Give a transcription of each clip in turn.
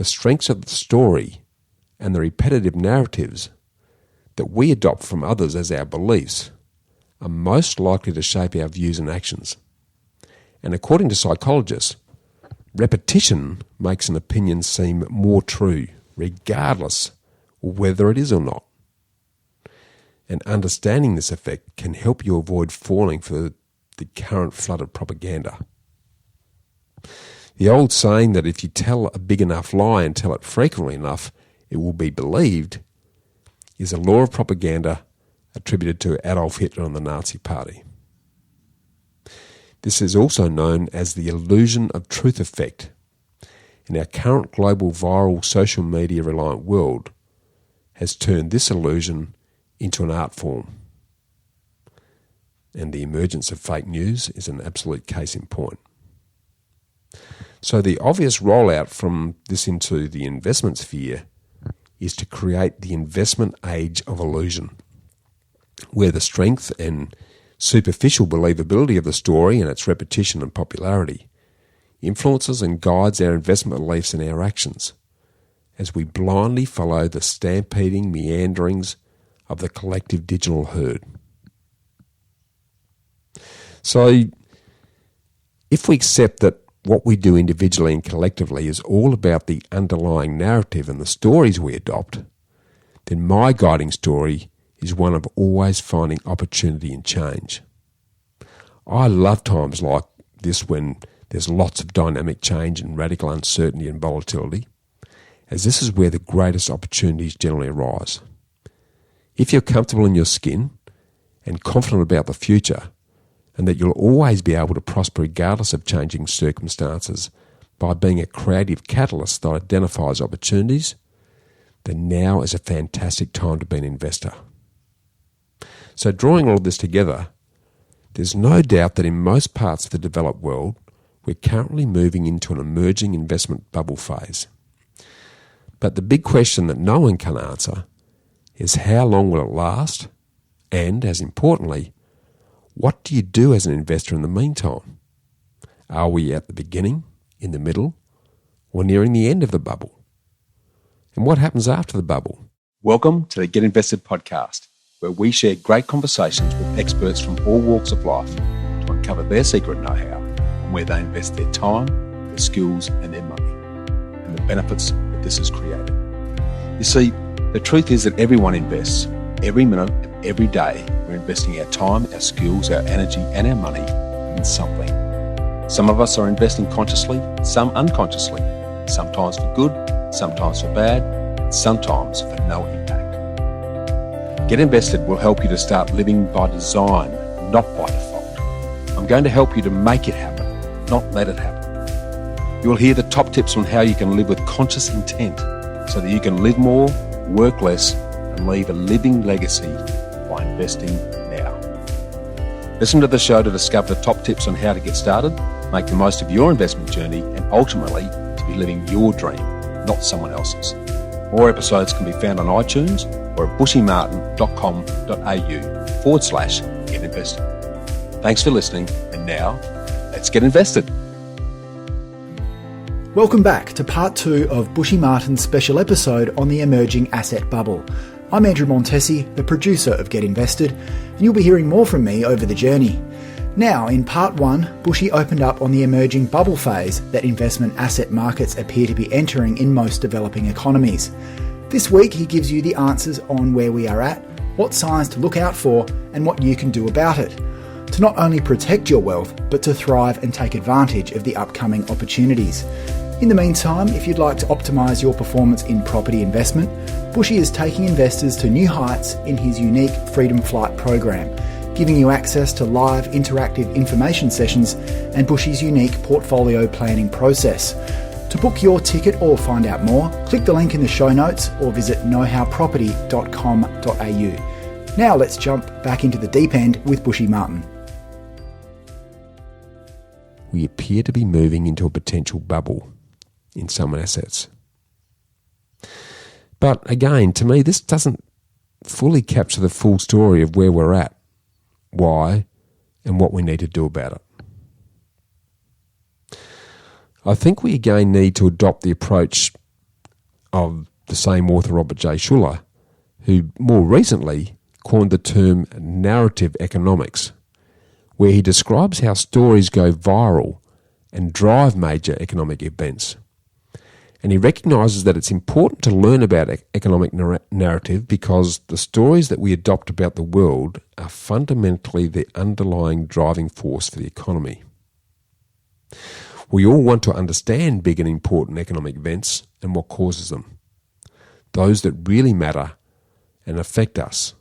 the strengths of the story and the repetitive narratives that we adopt from others as our beliefs are most likely to shape our views and actions. And according to psychologists, repetition makes an opinion seem more true, regardless of whether it is or not. And understanding this effect can help you avoid falling for the current flood of propaganda. The old saying that if you tell a big enough lie and tell it frequently enough, it will be believed, is a law of propaganda attributed to Adolf Hitler and the Nazi Party. This is also known as the illusion of truth effect. In our current global viral social media reliant world has turned this illusion into an art form. And the emergence of fake news is an absolute case in point. So the obvious rollout from this into the investment sphere is to create the investment age of illusion, where the strength and superficial believability of the story and its repetition and popularity influences and guides our investment beliefs and our actions as we blindly follow the stampeding meanderings of the collective digital herd. So, if we accept that what we do individually and collectively is all about the underlying narrative and the stories we adopt, then my guiding story is one of always finding opportunity and change. I love times like this when there's lots of dynamic change and radical uncertainty and volatility, as this is where the greatest opportunities generally arise. If you're comfortable in your skin and confident about the future, and that you'll always be able to prosper regardless of changing circumstances by being a creative catalyst that identifies opportunities, then now is a fantastic time to be an investor. So drawing all of this together, there's no doubt that in most parts of the developed world, we're currently moving into an emerging investment bubble phase. But the big question that no one can answer is how long will it last? And, as importantly, what do you do as an investor in the meantime? Are we at the beginning, in the middle, or nearing the end of the bubble? And what happens after the bubble? Welcome to the Get Invested podcast, where we share great conversations with experts from all walks of life to uncover their secret know-how and where they invest their time, their skills and their money, and the benefits that this has created. You see, the truth is that everyone invests. Every minute of every day, we're investing our time, our skills, our energy and our money in something. Some of us are investing consciously, some unconsciously, sometimes for good, sometimes for bad, and sometimes for no impact. Get Invested will help you to start living by design, not by default. I'm going to help you to make it happen, not let it happen. You will hear the top tips on how you can live with conscious intent so that you can live more, work less, and leave a living legacy by investing now. Listen to the show to discover the top tips on how to get started, make the most of your investment journey, and ultimately to be living your dream, not someone else's. More episodes can be found on iTunes or at bushymartin.com.au/get invested. Thanks for listening, and now let's get invested. Welcome back to part 2 of Bushy Martin's special episode on the emerging asset bubble. I'm Andrew Montesi, the producer of Get Invested, and you'll be hearing more from me over the journey. Now, in part 1, Bushy opened up on the emerging bubble phase that investment asset markets appear to be entering in most developing economies. This week, he gives you the answers on where we are at, what signs to look out for, and what you can do about it, to not only protect your wealth, but to thrive and take advantage of the upcoming opportunities. In the meantime, if you'd like to optimise your performance in property investment, Bushy is taking investors to new heights in his unique Freedom Flight program, giving you access to live interactive information sessions and Bushy's unique portfolio planning process. To book your ticket or find out more, click the link in the show notes or visit knowhowproperty.com.au. Now let's jump back into the deep end with Bushy Martin. We appear to be moving into a potential bubble in some assets. But again, to me, this doesn't fully capture the full story of where we're at, why, and what we need to do about it. I think we again need to adopt the approach of the same author, Robert J. Schuller, who more recently coined the term narrative economics, where he describes how stories go viral and drive major economic events. And he recognises that it's important to learn about economic narrative because the stories that we adopt about the world are fundamentally the underlying driving force for the economy. We all want to understand big and important economic events and what causes them, those that really matter and affect us,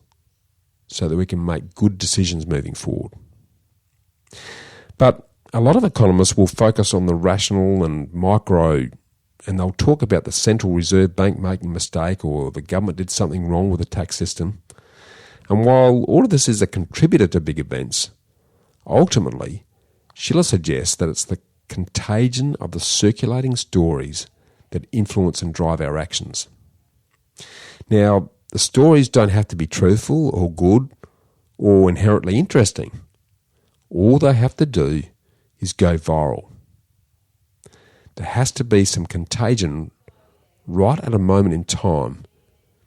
so that we can make good decisions moving forward. But a lot of economists will focus on the rational and micro, and they'll talk about the Central Reserve Bank making a mistake or the government did something wrong with the tax system. And while all of this is a contributor to big events, ultimately, Schiller suggests that it's the contagion of the circulating stories that influence and drive our actions. Now, the stories don't have to be truthful or good or inherently interesting. All they have to do is go viral. There has to be some contagion right at a moment in time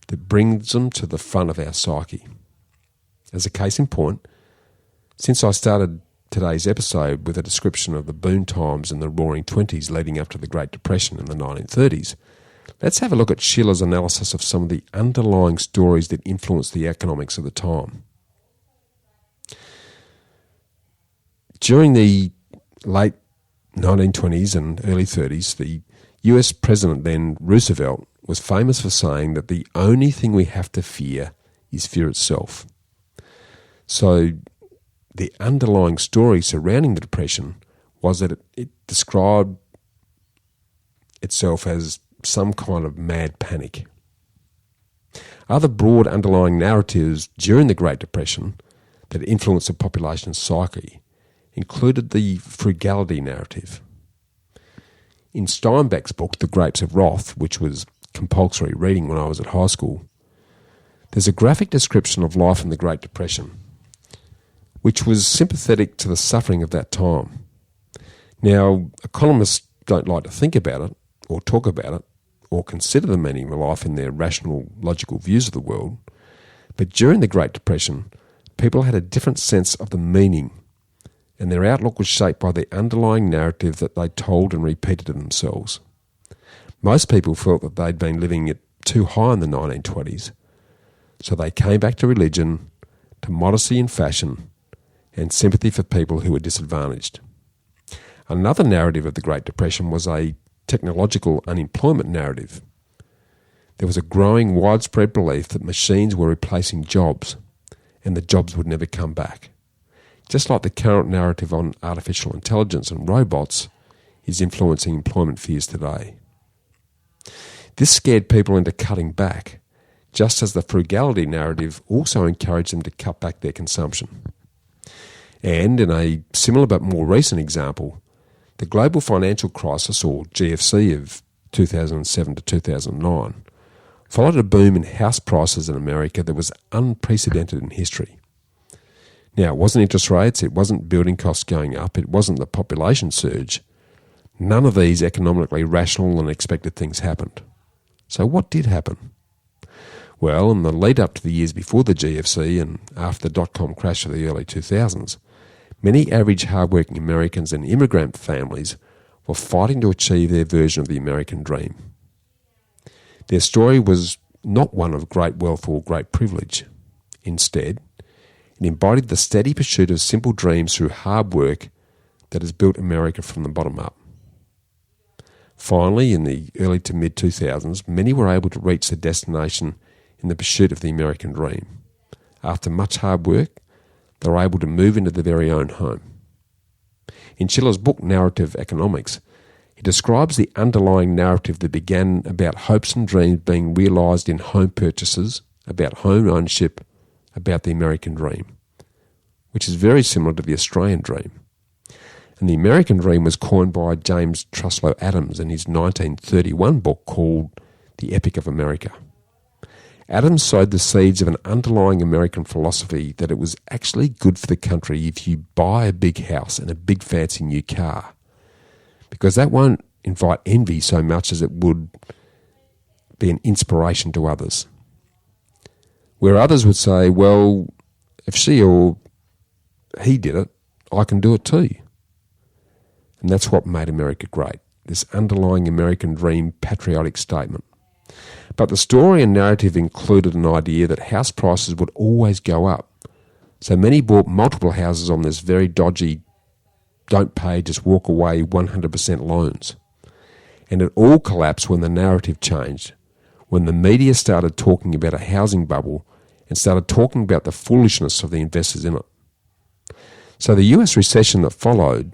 that brings them to the front of our psyche. As a case in point, since I started today's episode with a description of the boom times in the Roaring Twenties leading up to the Great Depression in the 1930s, let's have a look at Schiller's analysis of some of the underlying stories that influenced the economics of the time. During the late 1920s and early 30s, the US President then, Roosevelt, was famous for saying that the only thing we have to fear is fear itself. So the underlying story surrounding the Depression was that it described itself as some kind of mad panic. Other broad underlying narratives during the Great Depression that influenced the population's psyche included the frugality narrative. In Steinbeck's book, The Grapes of Wrath, which was compulsory reading when I was at high school, there's a graphic description of life in the Great Depression, which was sympathetic to the suffering of that time. Now, economists don't like to think about it, or talk about it, or consider the meaning of life in their rational, logical views of the world, but during the Great Depression, people had a different sense of the meaning, and their outlook was shaped by the underlying narrative that they told and repeated to themselves. Most people felt that they'd been living it too high in the 1920s, so they came back to religion, to modesty and fashion, and sympathy for people who were disadvantaged. Another narrative of the Great Depression was a technological unemployment narrative. There was a growing widespread belief that machines were replacing jobs, and the jobs would never come back. Just like the current narrative on artificial intelligence and robots is influencing employment fears today. This scared people into cutting back, just as the frugality narrative also encouraged them to cut back their consumption. And in a similar but more recent example, the global financial crisis, or GFC, of 2007 to 2009 followed a boom in house prices in America that was unprecedented in history. Now, it wasn't interest rates, it wasn't building costs going up, it wasn't the population surge. None of these economically rational and expected things happened. So what did happen? Well, in the lead up to the years before the GFC and after the dot-com crash of the early 2000s, many average hard-working Americans and immigrant families were fighting to achieve their version of the American dream. Their story was not one of great wealth or great privilege. Instead, it embodied the steady pursuit of simple dreams through hard work that has built America from the bottom up. Finally, in the early to mid-2000s, many were able to reach their destination in the pursuit of the American dream. After much hard work, they were able to move into their very own home. In Schiller's book, Narrative Economics, he describes the underlying narrative that began about hopes and dreams being realised in home purchases, about home ownership, about the American dream, which is very similar to the Australian dream. And the American dream was coined by James Truslow Adams in his 1931 book called The Epic of America. Adams sowed the seeds of an underlying American philosophy that it was actually good for the country if you buy a big house and a big fancy new car, because that won't invite envy so much as it would be an inspiration to others. Where others would say, well, if she or he did it, I can do it too. And that's what made America great, this underlying American dream patriotic statement. But the story and narrative included an idea that house prices would always go up. So many bought multiple houses on this very dodgy, don't pay, just walk away 100% loans. And it all collapsed when the narrative changed, when the media started talking about a housing bubble and started talking about the foolishness of the investors in it. So the US recession that followed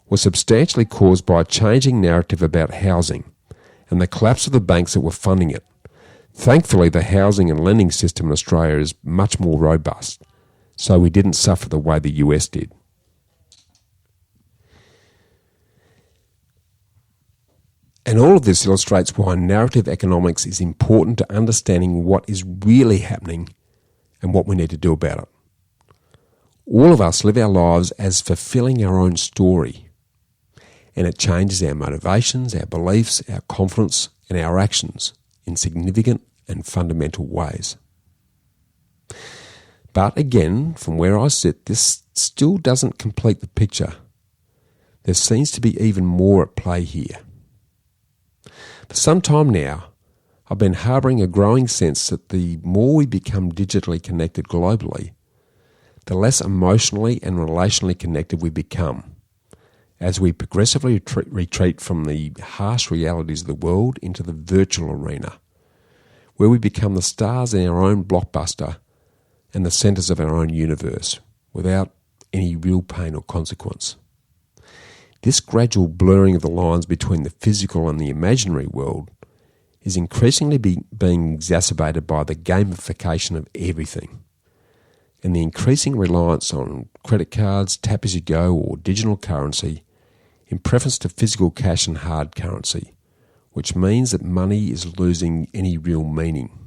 was substantially caused by a changing narrative about housing and the collapse of the banks that were funding it. Thankfully, the housing and lending system in Australia is much more robust, so we didn't suffer the way the US did. And all of this illustrates why narrative economics is important to understanding what is really happening and what we need to do about it. All of us live our lives as fulfilling our own story, and it changes our motivations, our beliefs, our confidence, and our actions in significant and fundamental ways. But again, from where I sit, this still doesn't complete the picture. There seems to be even more at play here. For some time now, I've been harbouring a growing sense that the more we become digitally connected globally, the less emotionally and relationally connected we become, as we progressively retreat from the harsh realities of the world into the virtual arena, where we become the stars in our own blockbuster and the centres of our own universe, without any real pain or consequence. This gradual blurring of the lines between the physical and the imaginary world is increasingly being exacerbated by the gamification of everything and the increasing reliance on credit cards, tap as you go, or digital currency in preference to physical cash and hard currency, which means that money is losing any real meaning.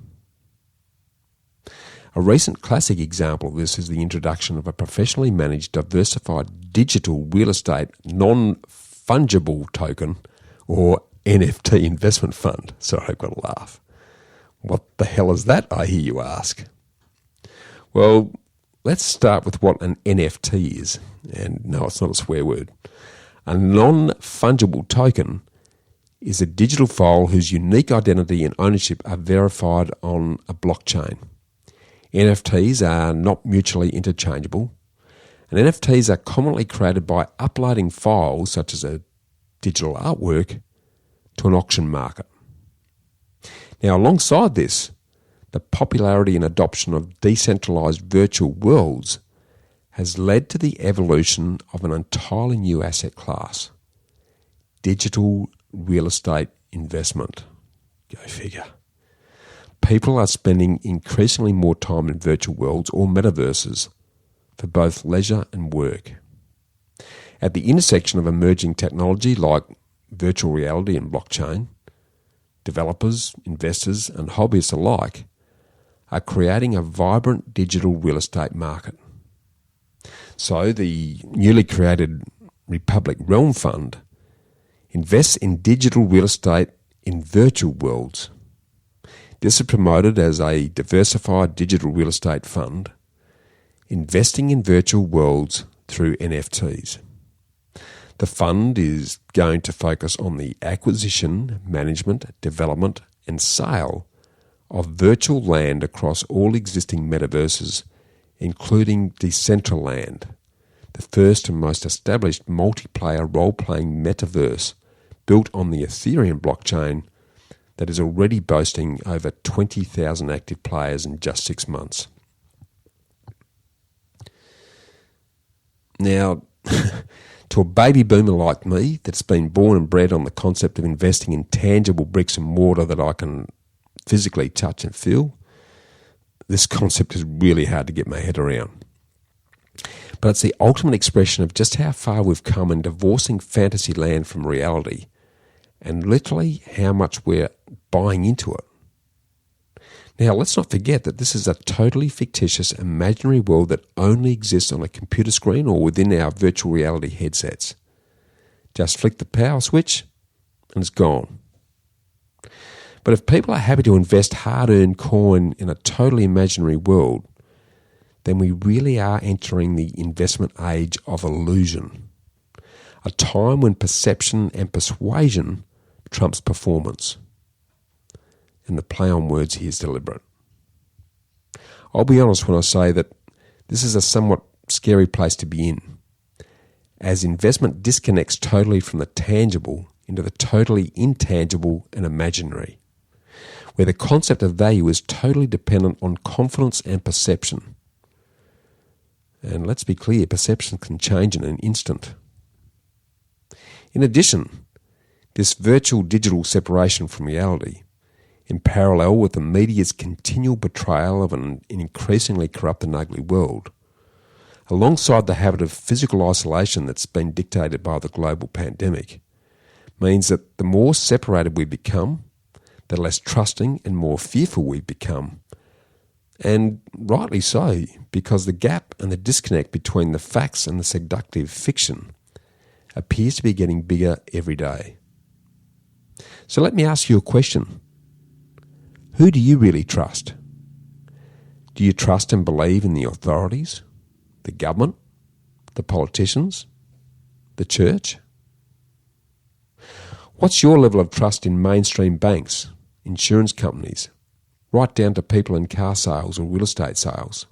A recent classic example of this is the introduction of a professionally managed, diversified digital real estate non-fungible token, or NFT investment fund. Sorry, I've got to laugh. What the hell is that, I hear you ask? Well, let's start with what an NFT is. And no, it's not a swear word. A non-fungible token is a digital file whose unique identity and ownership are verified on a blockchain. NFTs are not mutually interchangeable, and NFTs are commonly created by uploading files, such as a digital artwork, to an auction market. Now, alongside this, the popularity and adoption of decentralized virtual worlds has led to the evolution of an entirely new asset class, digital real estate investment. Go figure. People are spending increasingly more time in virtual worlds or metaverses for both leisure and work. At the intersection of emerging technology like virtual reality and blockchain, developers, investors, and hobbyists alike are creating a vibrant digital real estate market. So the newly created Republic Realm Fund invests in digital real estate in virtual worlds. This is promoted as a diversified digital real estate fund, investing in virtual worlds through NFTs. The fund is going to focus on the acquisition, management, development, and sale of virtual land across all existing metaverses, including Decentraland, the first and most established multiplayer role-playing metaverse built on the Ethereum blockchain that is already boasting over 20,000 active players in just 6 months. Now, to a baby boomer like me that's been born and bred on the concept of investing in tangible bricks and mortar that I can physically touch and feel, this concept is really hard to get my head around. But it's the ultimate expression of just how far we've come in divorcing fantasy land from reality, and literally how much we're buying into it. Now, let's not forget that this is a totally fictitious, imaginary world that only exists on a computer screen or within our virtual reality headsets. Just flick the power switch and it's gone. But if people are happy to invest hard-earned coin in a totally imaginary world, then we really are entering the investment age of illusion, a time when perception and persuasion trumps performance. And the play on words here is deliberate. I'll be honest when I say that this is a somewhat scary place to be in, as investment disconnects totally from the tangible into the totally intangible and imaginary, where the concept of value is totally dependent on confidence and perception. And let's be clear, perception can change in an instant. In addition, this virtual digital separation from reality, in parallel with the media's continual portrayal of an increasingly corrupt and ugly world, alongside the habit of physical isolation that's been dictated by the global pandemic, means that the more separated we become, the less trusting and more fearful we become. And rightly so, because the gap and the disconnect between the facts and the seductive fiction appears to be getting bigger every day. So let me ask you a question. Who do you really trust? Do you trust and believe in the authorities, the government, the politicians, the church? What's your level of trust in mainstream banks, insurance companies, right down to people in car sales or real estate sales?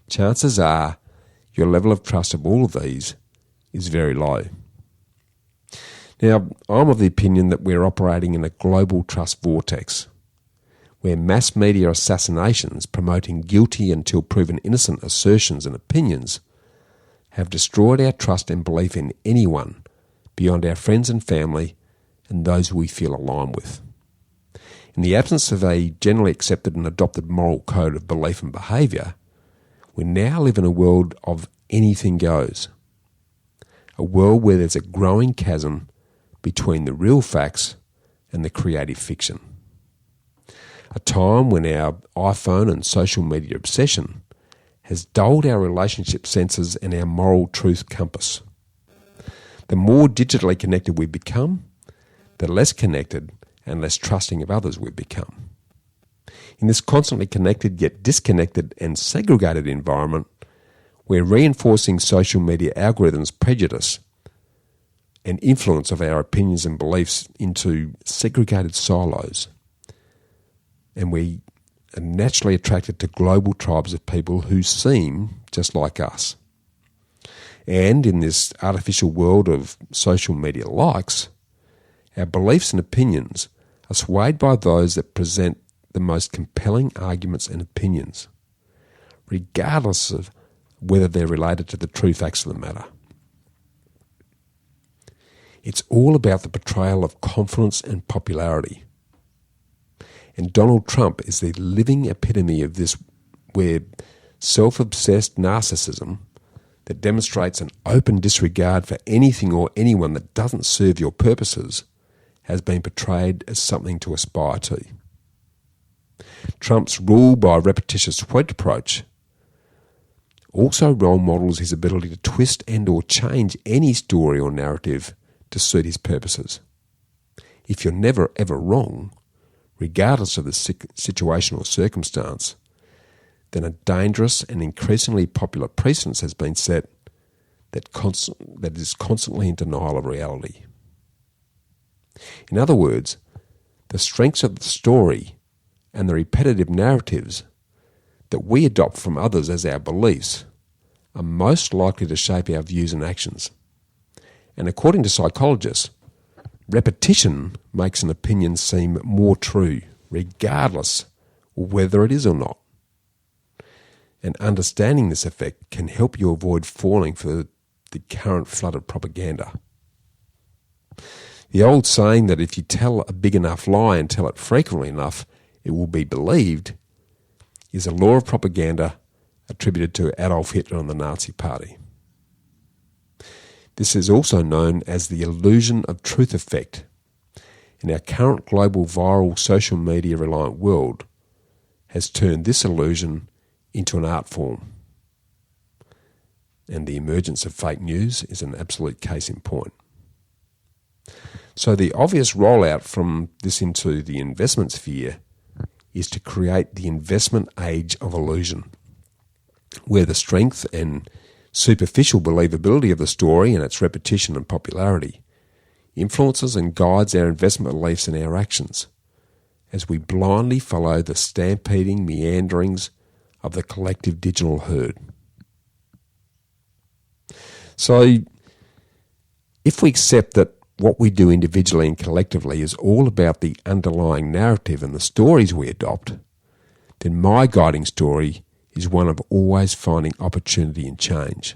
Chances are your level of trust of all of these is very low. Now, I'm of the opinion that we're operating in a global trust vortex, where mass media assassinations promoting guilty until proven innocent assertions and opinions have destroyed our trust and belief in anyone beyond our friends and family and those we feel aligned with. In the absence of a generally accepted and adopted moral code of belief and behaviour, we now live in a world of anything goes. A world where there's a growing chasm between the real facts and the creative fiction. A time when our iPhone and social media obsession has dulled our relationship senses and our moral truth compass. The more digitally connected we become, the less connected and less trusting of others we become. In this constantly connected yet disconnected and segregated environment, we're reinforcing social media algorithms' prejudice and influence of our opinions and beliefs into segregated silos. And we are naturally attracted to global tribes of people who seem just like us. And in this artificial world of social media likes, our beliefs and opinions are swayed by those that present the most compelling arguments and opinions, regardless of whether they're related to the true facts of the matter. It's all about the portrayal of confidence and popularity. And Donald Trump is the living epitome of this, where self-obsessed narcissism that demonstrates an open disregard for anything or anyone that doesn't serve your purposes has been portrayed as something to aspire to. Trump's rule by repetitious tweet approach also role models his ability to twist and or change any story or narrative to suit his purposes. If you're never ever wrong, regardless of the situation or circumstance, then a dangerous and increasingly popular precedent has been set that is constantly in denial of reality. In other words, the strengths of the story and the repetitive narratives that we adopt from others as our beliefs are most likely to shape our views and actions. And according to psychologists, repetition makes an opinion seem more true, regardless of whether it is or not. And understanding this effect can help you avoid falling for the current flood of propaganda. The old saying that if you tell a big enough lie and tell it frequently enough, it will be believed, is a law of propaganda attributed to Adolf Hitler and the Nazi Party. This is also known as the illusion of truth effect. In our current global viral social media reliant world has turned this illusion into an art form. And the emergence of fake news is an absolute case in point. So the obvious rollout from this into the investment sphere is to create the investment age of illusion, where the strength and superficial believability of the story and its repetition and popularity influences and guides our investment beliefs and our actions as we blindly follow the stampeding meanderings of the collective digital herd. So, if we accept that what we do individually and collectively is all about the underlying narrative and the stories we adopt, then my guiding story is one of always finding opportunity and change.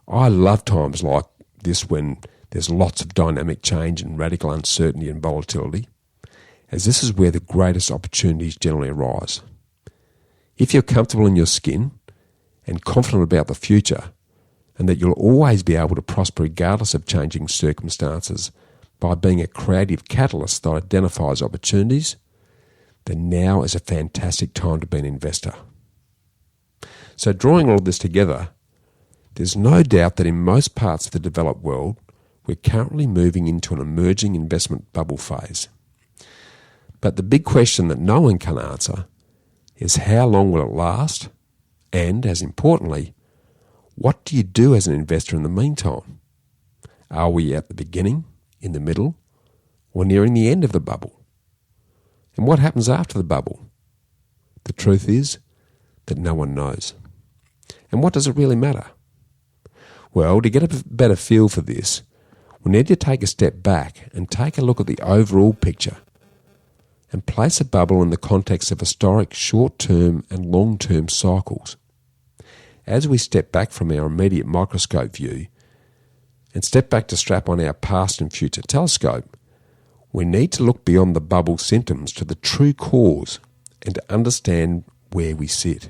I love times like this when there's lots of dynamic change and radical uncertainty and volatility, as this is where the greatest opportunities generally arise. If you're comfortable in your skin and confident about the future, and that you'll always be able to prosper regardless of changing circumstances by being a creative catalyst that identifies opportunities, then now is a fantastic time to be an investor. So drawing all of this together, there's no doubt that in most parts of the developed world, we're currently moving into an emerging investment bubble phase. But the big question that no one can answer is how long will it last? And, as importantly, what do you do as an investor in the meantime? Are we at the beginning, in the middle, or nearing the end of the bubble? And what happens after the bubble? The truth is that no one knows. And what does it really matter? Well, to get a better feel for this, we need to take a step back and take a look at the overall picture and place a bubble in the context of historic short-term and long-term cycles. As we step back from our immediate microscope view and step back to strap on our past and future telescope, we need to look beyond the bubble symptoms to the true cause and to understand where we sit.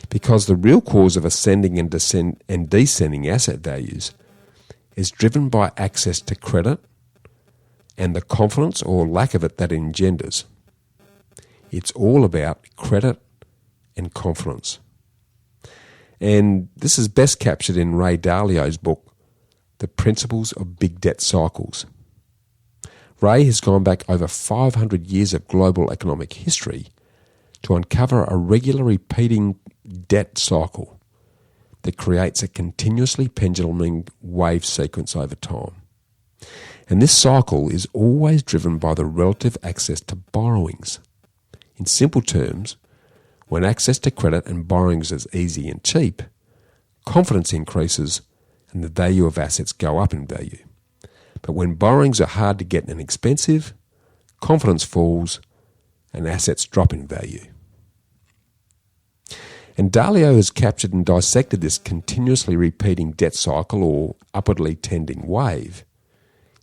Because the real cause of ascending and descending asset values is driven by access to credit and the confidence or lack of it that it engenders. It's all about credit and confidence. And this is best captured in Ray Dalio's book, The Principles of Big Debt Cycles. Ray has gone back over 500 years of global economic history to uncover a regular repeating debt cycle that creates a continuously penduluming wave sequence over time. And this cycle is always driven by the relative access to borrowings. In simple terms, when access to credit and borrowings is easy and cheap, confidence increases and the value of assets go up in value. But when borrowings are hard to get and expensive, confidence falls and assets drop in value. And Dalio has captured and dissected this continuously repeating debt cycle or upwardly tending wave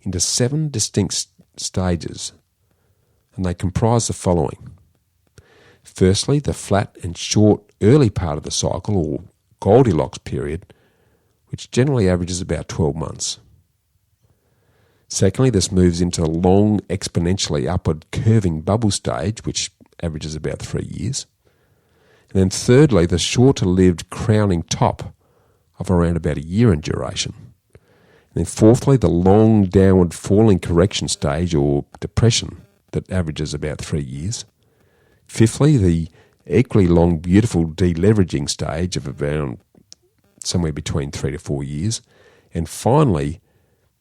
into 7 distinct stages, and they comprise the following. Firstly, the flat and short early part of the cycle, or Goldilocks period, which generally averages about 12 months. Secondly, this moves into a long, exponentially upward curving bubble stage, which averages about 3 years. And then thirdly, the shorter-lived crowning top of around about a year in duration. And then fourthly, the long downward falling correction stage, or depression, that averages about 3 years. Fifthly, the equally long, beautiful deleveraging stage of around somewhere between 3 to 4 years. And finally,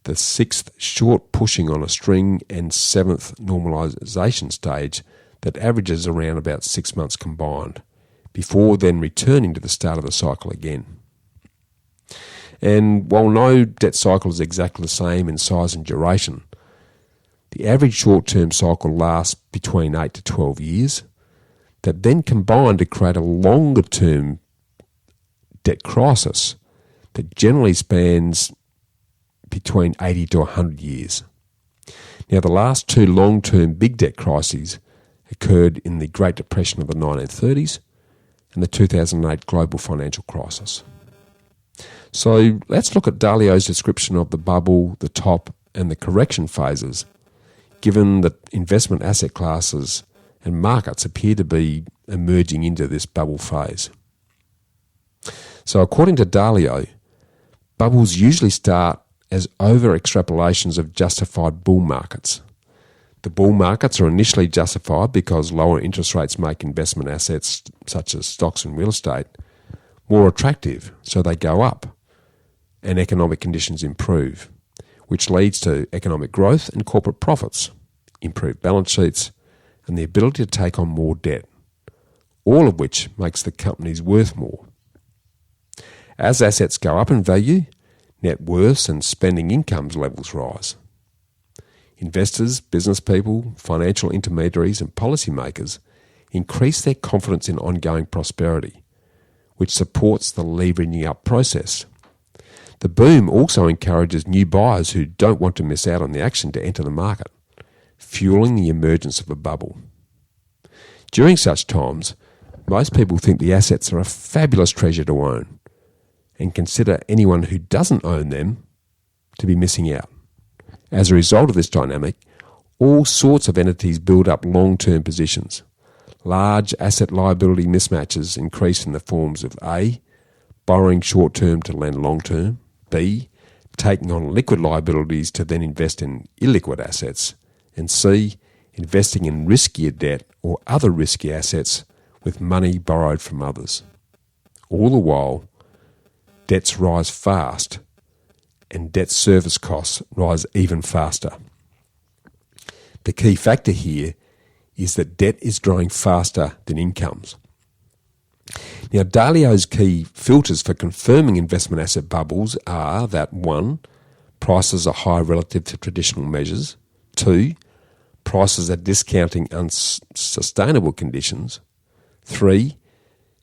the 6th short pushing on a string and 7th normalization stage that averages around about 6 months combined, before then returning to the start of the cycle again. And while no debt cycle is exactly the same in size and duration, the average short-term cycle lasts between 8 to 12 years, that then combine to create a longer-term debt crisis that generally spans between 80 to 100 years. Now, the last 2 long-term big debt crises occurred in the Great Depression of the 1930s and the 2008 global financial crisis. So let's look at Dalio's description of the bubble, the top, and the correction phases, given that investment asset classes and markets appear to be emerging into this bubble phase. So according to Dalio, bubbles usually start as over-extrapolations of justified bull markets. The bull markets are initially justified because lower interest rates make investment assets such as stocks and real estate more attractive, so they go up and economic conditions improve, which leads to economic growth and corporate profits, improved balance sheets, and the ability to take on more debt, all of which makes the companies worth more. As assets go up in value, net worths and spending incomes levels rise. Investors, business people, financial intermediaries and policymakers increase their confidence in ongoing prosperity, which supports the leveraging up process. The boom also encourages new buyers who don't want to miss out on the action to enter the market, fueling the emergence of a bubble. During such times, most people think the assets are a fabulous treasure to own and consider anyone who doesn't own them to be missing out. As a result of this dynamic, all sorts of entities build up long-term positions. Large asset-liability mismatches increase in the forms of A, borrowing short-term to lend long-term, B, taking on liquid liabilities to then invest in illiquid assets, and C, investing in riskier debt or other risky assets with money borrowed from others. All the while, debts rise fast and debt service costs rise even faster. The key factor here is that debt is growing faster than incomes. Now, Dalio's key filters for confirming investment asset bubbles are that 1. Prices are high relative to traditional measures. 2. Prices are discounting unsustainable conditions. 3.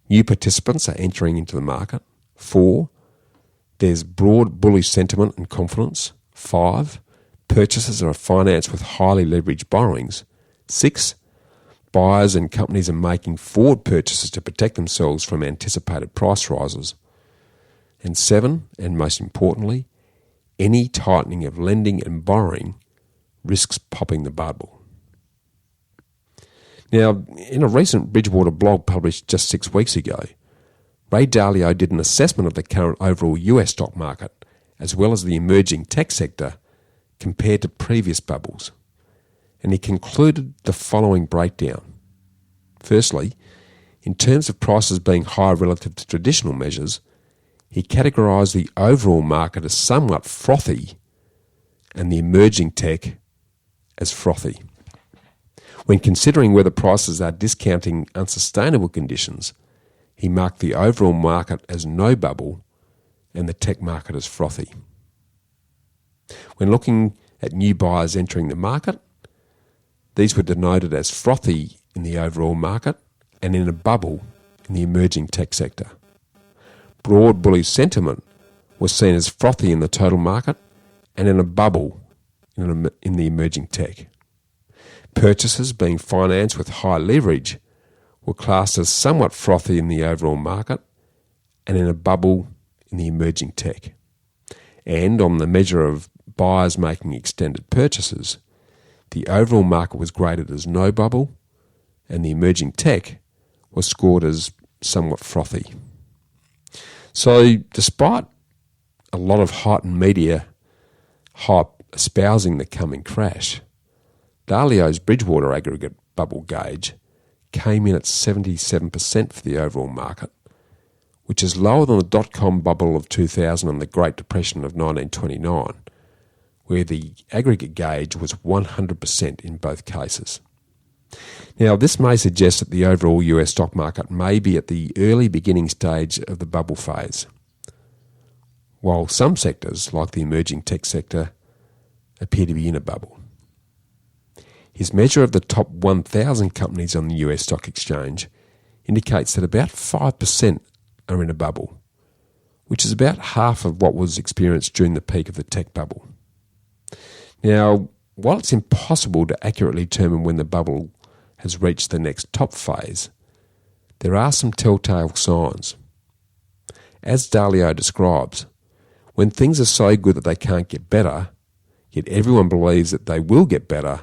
New participants are entering into the market. 4. There's broad bullish sentiment and confidence. 5. Purchases are financed with highly leveraged borrowings. 6. Buyers and companies are making forward purchases to protect themselves from anticipated price rises. And 7, and most importantly, any tightening of lending and borrowing risks popping the bubble. Now, in a recent Bridgewater blog published just 6 weeks ago, Ray Dalio did an assessment of the current overall US stock market, as well as the emerging tech sector, compared to previous bubbles. And he concluded the following breakdown. Firstly, in terms of prices being high relative to traditional measures, he categorised the overall market as somewhat frothy and the emerging tech as frothy. When considering whether prices are discounting unsustainable conditions, he marked the overall market as no bubble and the tech market as frothy. When looking at new buyers entering the market, these were denoted as frothy in the overall market and in a bubble in the emerging tech sector. Broad bullish sentiment was seen as frothy in the total market and in a bubble in the emerging tech. Purchases being financed with high leverage were classed as somewhat frothy in the overall market and in a bubble in the emerging tech. And on the measure of buyers making extended purchases, the overall market was graded as no bubble and the emerging tech was scored as somewhat frothy. So despite a lot of heightened media hype espousing the coming crash, Dalio's Bridgewater aggregate bubble gauge came in at 77% for the overall market, which is lower than the dot-com bubble of 2000 and the Great Depression of 1929, where the aggregate gauge was 100% in both cases. Now, this may suggest that the overall US stock market may be at the early beginning stage of the bubble phase, while some sectors, like the emerging tech sector, appear to be in a bubble. His measure of the top 1,000 companies on the US stock exchange indicates that about 5% are in a bubble, which is about half of what was experienced during the peak of the tech bubble. Now, while it's impossible to accurately determine when the bubble has reached the next top phase, there are some telltale signs. As Dalio describes, when things are so good that they can't get better, yet everyone believes that they will get better,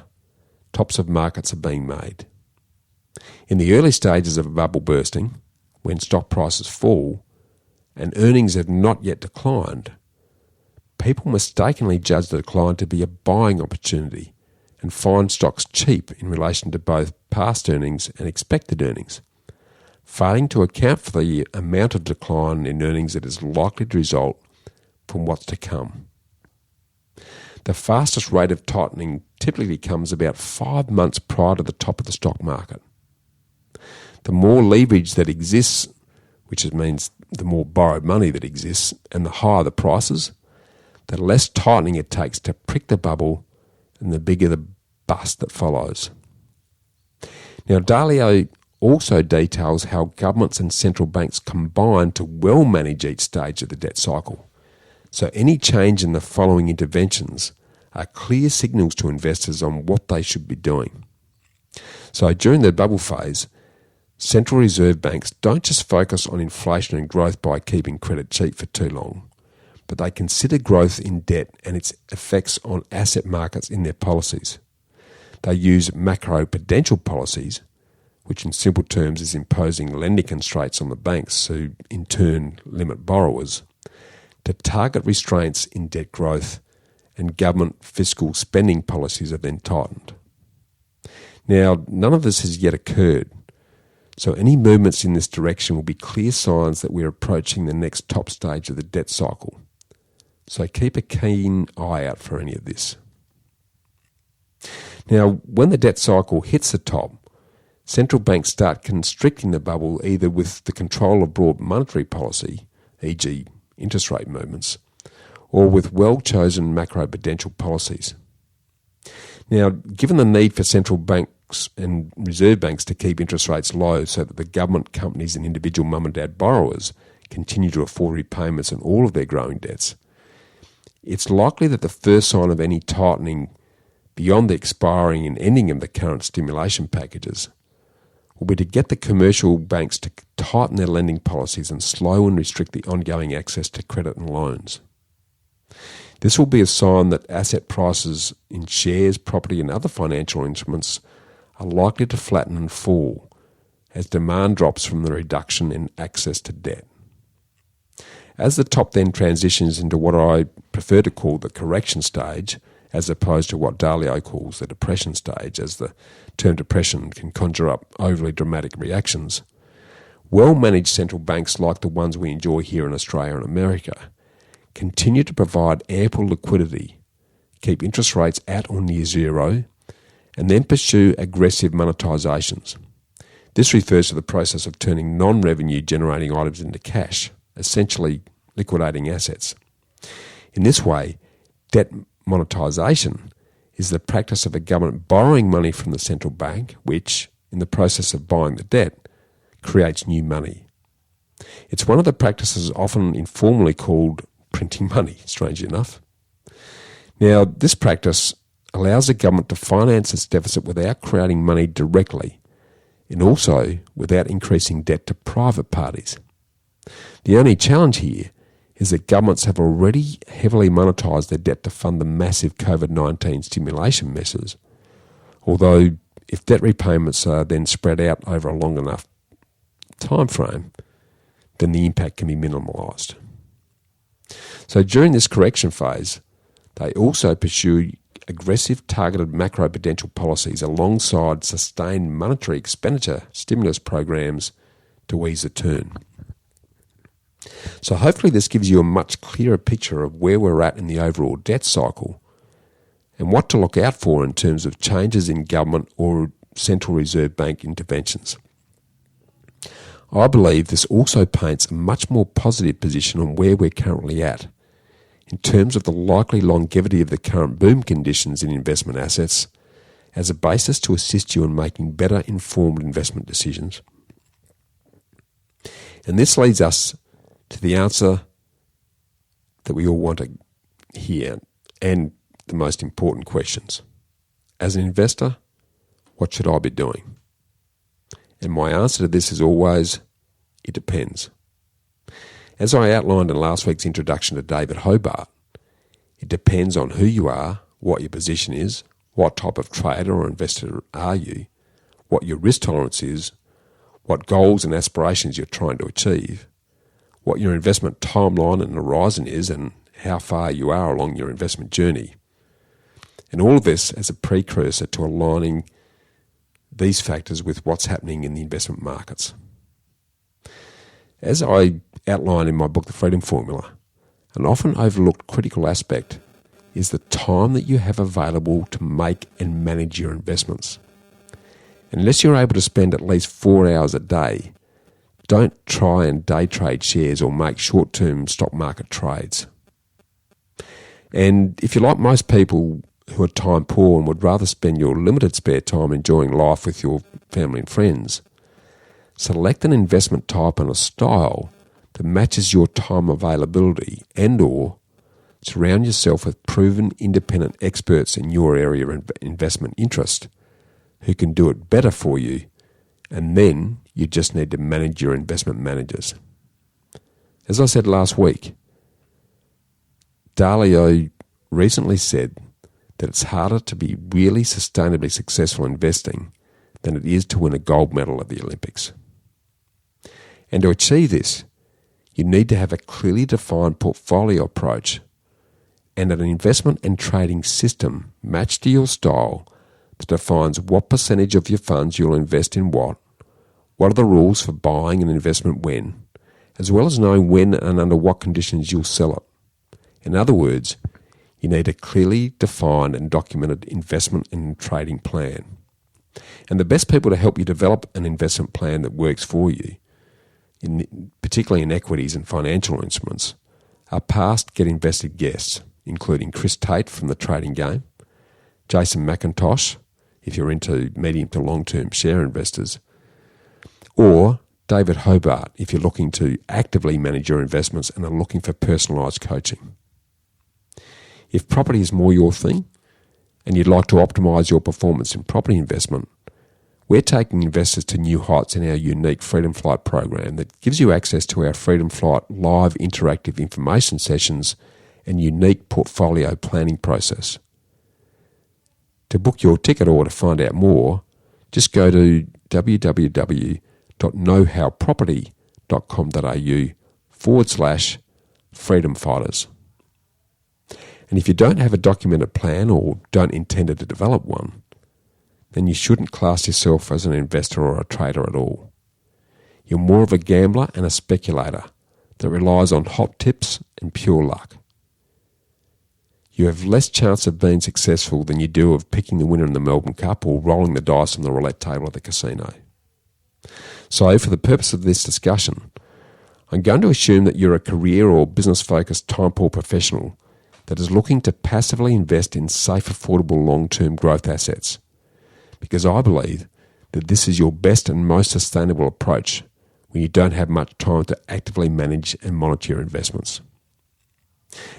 tops of markets are being made. In the early stages of a bubble bursting, when stock prices fall and earnings have not yet declined, people mistakenly judge the decline to be a buying opportunity and find stocks cheap in relation to both past earnings and expected earnings, failing to account for the amount of decline in earnings that is likely to result from what's to come. The fastest rate of tightening typically comes about 5 months prior to the top of the stock market. The more leverage that exists, which means the more borrowed money that exists, and the higher the prices, the less tightening it takes to prick the bubble and the bigger the bust that follows. Now, Dalio also details how governments and central banks combine to well manage each stage of the debt cycle. So any change in the following interventions are clear signals to investors on what they should be doing. So during the bubble phase, central reserve banks don't just focus on inflation and growth by keeping credit cheap for too long, but they consider growth in debt and its effects on asset markets in their policies. They use macroprudential policies, which in simple terms is imposing lending constraints on the banks who in turn limit borrowers, to target restraints in debt growth, and government fiscal spending policies are then tightened. Now, none of this has yet occurred, so any movements in this direction will be clear signs that we're approaching the next top stage of the debt cycle. So keep a keen eye out for any of this. Now, when the debt cycle hits the top, central banks start constricting the bubble either with the control of broad monetary policy, e.g. interest rate movements, or with well-chosen macroprudential policies. Now, given the need for central banks and reserve banks to keep interest rates low so that the government, companies and individual mum and dad borrowers continue to afford repayments on all of their growing debts, it's likely that the first sign of any tightening beyond the expiring and ending of the current stimulation packages will be to get the commercial banks to tighten their lending policies and slow and restrict the ongoing access to credit and loans. This will be a sign that asset prices in shares, property and other financial instruments are likely to flatten and fall as demand drops from the reduction in access to debt. As the top then transitions into what I prefer to call the correction stage, as opposed to what Dalio calls the depression stage, as the term depression can conjure up overly dramatic reactions, well-managed central banks like the ones we enjoy here in Australia and America continue to provide ample liquidity, keep interest rates at or near zero, and then pursue aggressive monetizations. This refers to the process of turning non-revenue generating items into cash, essentially liquidating assets. In this way, debt monetization is the practice of a government borrowing money from the central bank, which, in the process of buying the debt, creates new money. It's one of the practices often informally called printing money, strangely enough. Now, this practice allows the government to finance its deficit without creating money directly, and also without increasing debt to private parties. The only challenge here is that governments have already heavily monetised their debt to fund the massive COVID-19 stimulation measures, although if debt repayments are then spread out over a long enough time frame, then the impact can be minimalised. So during this correction phase, they also pursue aggressive targeted macroprudential policies alongside sustained monetary expenditure stimulus programs to ease the turn. So hopefully this gives you a much clearer picture of where we're at in the overall debt cycle and what to look out for in terms of changes in government or central reserve bank interventions. I believe this also paints a much more positive position on where we're currently at in terms of the likely longevity of the current boom conditions in investment assets as a basis to assist you in making better informed investment decisions. And this leads us to the answer that we all want to hear and the most important questions. As an investor, what should I be doing? And my answer to this is always, it depends. As I outlined in last week's introduction to David Hobart, it depends on who you are, what your position is, what type of trader or investor are you, what your risk tolerance is, what goals and aspirations you're trying to achieve, what your investment timeline and horizon is, and how far you are along your investment journey. And all of this as a precursor to aligning these factors with what's happening in the investment markets. As I outline in my book, The Freedom Formula, an often overlooked critical aspect is the time that you have available to make and manage your investments. Unless you're able to spend at least 4 hours a day, don't try and day trade shares or make short-term stock market trades. And if you're like most people who are time poor and would rather spend your limited spare time enjoying life with your family and friends, select an investment type and a style that matches your time availability and/or surround yourself with proven independent experts in your area of investment interest who can do it better for you, and then you just need to manage your investment managers. As I said last week, Dalio recently said that it's harder to be really sustainably successful investing than it is to win a gold medal at the Olympics. And to achieve this, you need to have a clearly defined portfolio approach and an investment and trading system matched to your style that defines what percentage of your funds you'll invest in what are the rules for buying an investment when, as well as knowing when and under what conditions you'll sell it. In other words, you need a clearly defined and documented investment and trading plan. And the best people to help you develop an investment plan that works for you, particularly in equities and financial instruments, are past Get Invested guests, including Chris Tate from The Trading Game, Jason McIntosh, if you're into medium to long-term share investors, or David Hobart, if you're looking to actively manage your investments and are looking for personalised coaching. If property is more your thing, and you'd like to optimise your performance in property investment, we're taking investors to new heights in our unique Freedom Flight program that gives you access to our Freedom Flight live interactive information sessions and unique portfolio planning process. To book your ticket or to find out more, just go to www.knowhowproperty.com.au/Freedom Fighters. And if you don't have a documented plan or don't intend to develop one, then you shouldn't class yourself as an investor or a trader at all. You're more of a gambler and a speculator that relies on hot tips and pure luck. You have less chance of being successful than you do of picking the winner in the Melbourne Cup or rolling the dice on the roulette table at the casino. So, for the purpose of this discussion, I'm going to assume that you're a career or business-focused time-poor professional that is looking to passively invest in safe, affordable, long-term growth assets, because I believe that this is your best and most sustainable approach when you don't have much time to actively manage and monitor your investments.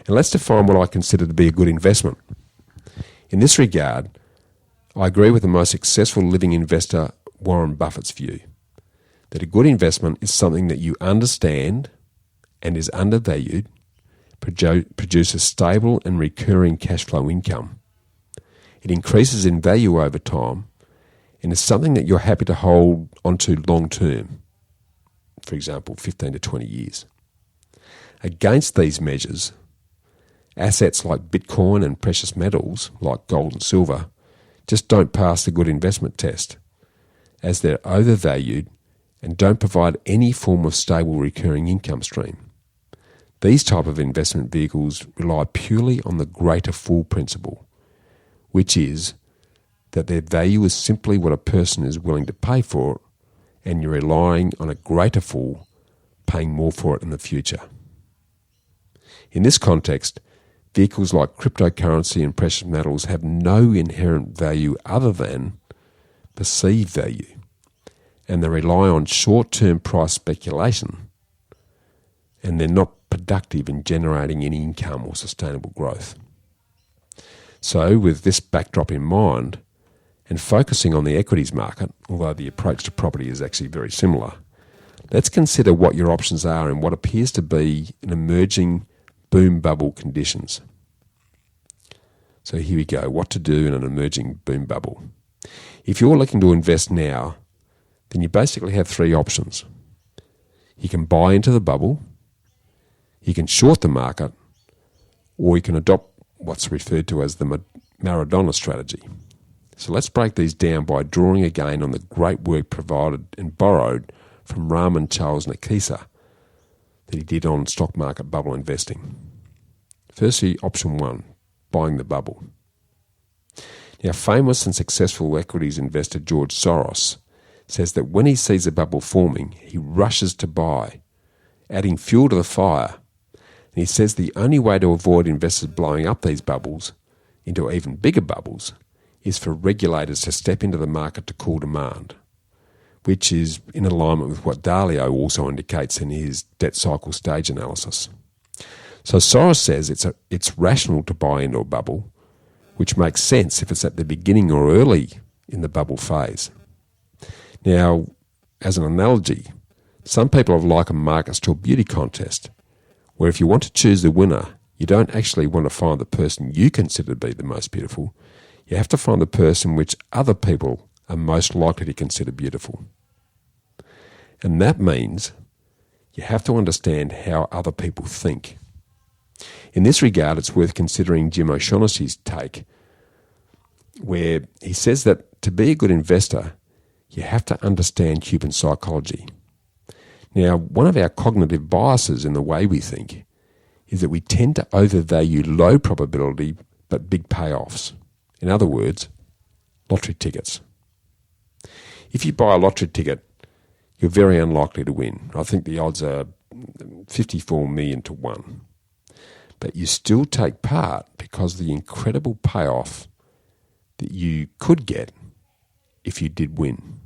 And let's define what I consider to be a good investment. In this regard, I agree with the most successful living investor, Warren Buffett's view, that a good investment is something that you understand and is undervalued, produces stable and recurring cash flow income. It increases in value over time and is something that you're happy to hold onto long term, for example, 15 to 20 years. Against these measures, assets like Bitcoin and precious metals like gold and silver just don't pass the good investment test, as they're overvalued and don't provide any form of stable recurring income stream. These type of investment vehicles rely purely on the greater fool principle, which is that their value is simply what a person is willing to pay for it, and you're relying on a greater fool paying more for it in the future. In this context, vehicles like cryptocurrency and precious metals have no inherent value other than perceived value, and they rely on short-term price speculation, and they're not productive in generating any income or sustainable growth. So, with this backdrop in mind, and focusing on the equities market, although the approach to property is actually very similar, let's consider what your options are in what appears to be an emerging boom bubble conditions. So here we go, what to do in an emerging boom bubble. If you're looking to invest now, then you basically have three options. You can buy into the bubble, you can short the market, or you can adopt what's referred to as the Maradona Strategy. So let's break these down by drawing again on the great work provided and borrowed from Raman Charles Nakisa that he did on stock market bubble investing. Firstly, option 1, buying the bubble. Now, famous and successful equities investor George Soros says that when he sees a bubble forming, he rushes to buy, adding fuel to the fire. And he says the only way to avoid investors blowing up these bubbles into even bigger bubbles is for regulators to step into the market to cool demand, which is in alignment with what Dalio also indicates in his debt cycle stage analysis. So Soros says it's rational to buy into a bubble, which makes sense if it's at the beginning or early in the bubble phase. Now, as an analogy, some people have likened markets to a beauty contest, where if you want to choose the winner, you don't actually want to find the person you consider to be the most beautiful. You have to find the person which other people are most likely to consider beautiful. And that means you have to understand how other people think. In this regard, it's worth considering Jim O'Shaughnessy's take, where he says that to be a good investor, you have to understand human psychology. Now, one of our cognitive biases in the way we think is that we tend to overvalue low probability but big payoffs. In other words, lottery tickets. If you buy a lottery ticket, you're very unlikely to win. I think the odds are 54 million to 1. But you still take part because of the incredible payoff that you could get if you did win.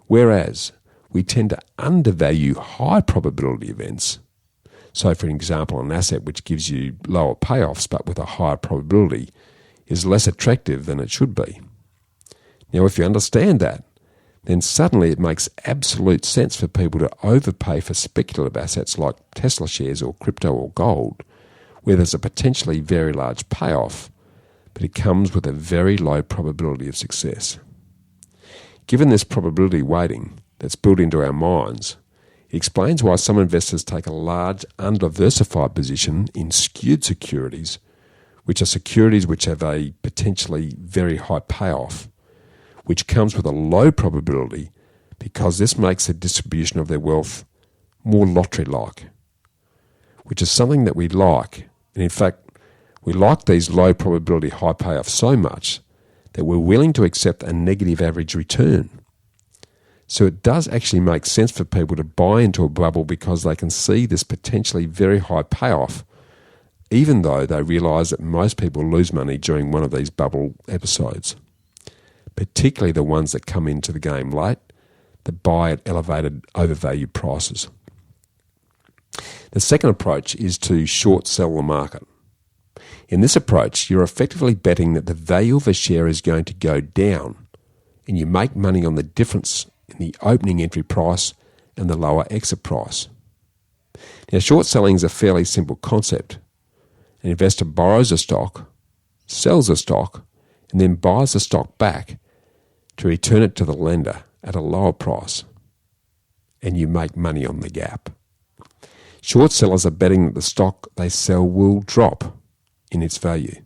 Whereas we tend to undervalue high probability events. So, for example, an asset which gives you lower payoffs but with a higher probability is less attractive than it should be. Now, if you understand that, then suddenly it makes absolute sense for people to overpay for speculative assets like Tesla shares or crypto or gold, where there's a potentially very large payoff, but it comes with a very low probability of success. Given this probability weighting that's built into our minds, it explains why some investors take a large, undiversified position in skewed securities, which are securities which have a potentially very high payoff, which comes with a low probability because this makes the distribution of their wealth more lottery-like, which is something that we like. And in fact, we like these low probability high payoffs so much that we're willing to accept a negative average return. So it does actually make sense for people to buy into a bubble because they can see this potentially very high payoff, even though they realise that most people lose money during one of these bubble episodes, particularly the ones that come into the game late, that buy at elevated, overvalued prices. The second approach is to short sell the market. In this approach, you're effectively betting that the value of a share is going to go down, and you make money on the difference in the opening entry price and the lower exit price. Now, short selling is a fairly simple concept. An investor borrows a stock, sells a stock, and then buys the stock back to return it to the lender at a lower price, and you make money on the gap. Short sellers are betting that the stock they sell will drop in its value.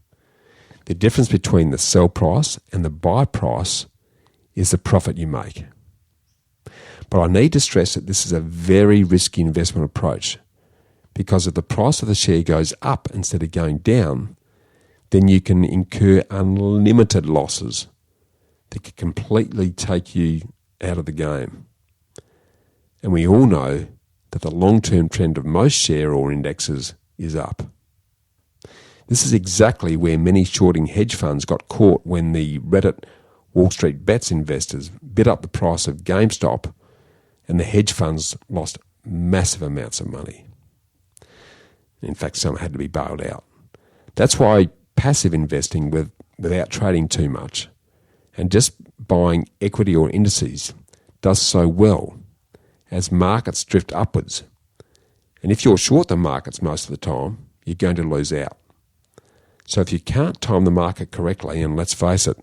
The difference between the sell price and the buy price is the profit you make. But I need to stress that this is a very risky investment approach, because if the price of the share goes up instead of going down, then you can incur unlimited losses that could completely take you out of the game. And we all know that the long-term trend of most share or indexes is up. This is exactly where many shorting hedge funds got caught when the Reddit Wall Street Bets investors bid up the price of GameStop, and the hedge funds lost massive amounts of money. In fact, some had to be bailed out. That's why passive investing without trading too much and just buying equity or indices does so well as markets drift upwards. And if you're short the markets most of the time, you're going to lose out. So if you can't time the market correctly, and let's face it,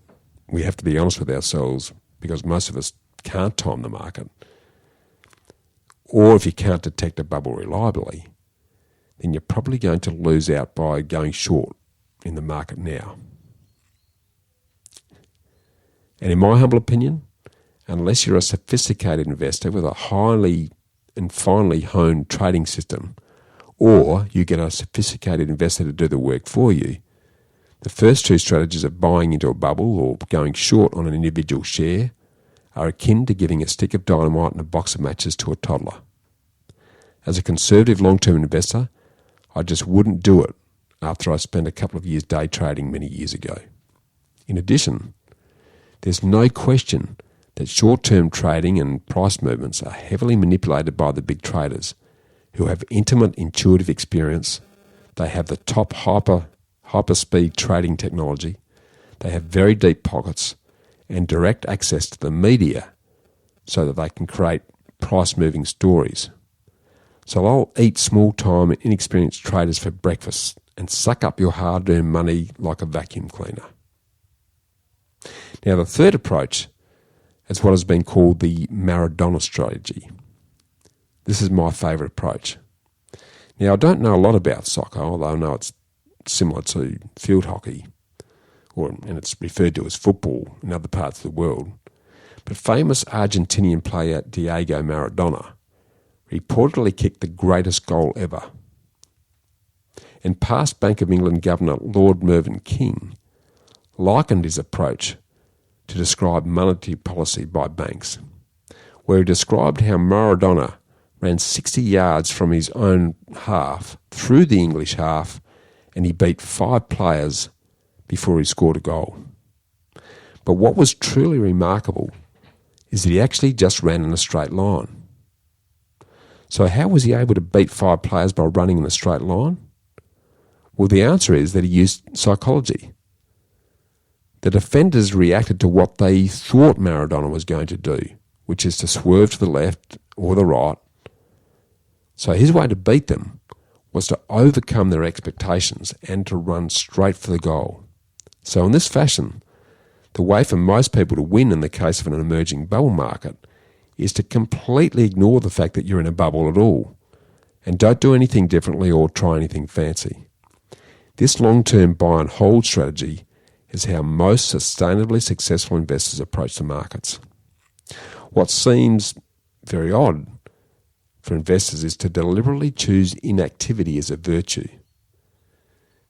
we have to be honest with ourselves because most of us can't time the market, or if you can't detect a bubble reliably, then you're probably going to lose out by going short in the market now. And in my humble opinion, unless you're a sophisticated investor with a highly and finely honed trading system, or you get a sophisticated investor to do the work for you, the first two strategies of buying into a bubble or going short on an individual share are akin to giving a stick of dynamite and a box of matches to a toddler. As a conservative long-term investor, I just wouldn't do it after I spent a couple of years day trading many years ago. In addition, there's no question that short-term trading and price movements are heavily manipulated by the big traders who have intimate, intuitive experience. They have the top hyper-speed trading technology. They have very deep pockets and direct access to the media so that they can create price-moving stories. So they'll eat small-time and inexperienced traders for breakfast and suck up your hard-earned money like a vacuum cleaner. Now, the third approach is what has been called the Maradona Strategy. This is my favourite approach. Now, I don't know a lot about soccer, although I know it's similar to field hockey, and it's referred to as football in other parts of the world. But famous Argentinian player Diego Maradona reportedly kicked the greatest goal ever. And past Bank of England Governor Lord Mervyn King likened his approach to describe monetary policy by banks, where he described how Maradona ran 60 yards from his own half through the English half, and he beat 5 players before he scored a goal. But what was truly remarkable is that he actually just ran in a straight line. So how was he able to beat 5 players by running in a straight line? Well, the answer is that he used psychology. The defenders reacted to what they thought Maradona was going to do, which is to swerve to the left or the right. So his way to beat them was to overcome their expectations and to run straight for the goal. So in this fashion, the way for most people to win in the case of an emerging bubble market is to completely ignore the fact that you're in a bubble at all and don't do anything differently or try anything fancy. This long-term buy and hold strategy is how most sustainably successful investors approach the markets. What seems very odd for investors is to deliberately choose inactivity as a virtue.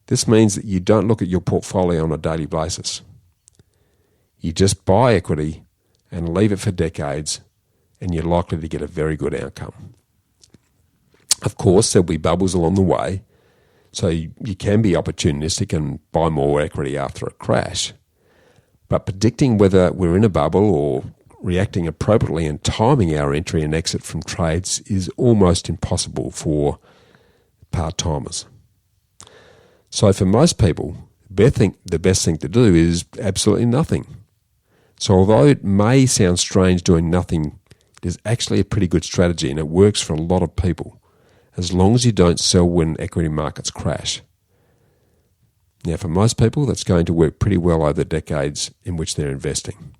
This means that you don't look at your portfolio on a daily basis. You just buy equity and leave it for decades, and you're likely to get a very good outcome. Of course, there'll be bubbles along the way, so you can be opportunistic and buy more equity after a crash. But predicting whether we're in a bubble or reacting appropriately and timing our entry and exit from trades is almost impossible for part-timers. So for most people, the best thing to do is absolutely nothing. So although it may sound strange doing nothing, it is actually a pretty good strategy, and it works for a lot of people, as long as you don't sell when equity markets crash. Now, for most people, that's going to work pretty well over the decades in which they're investing.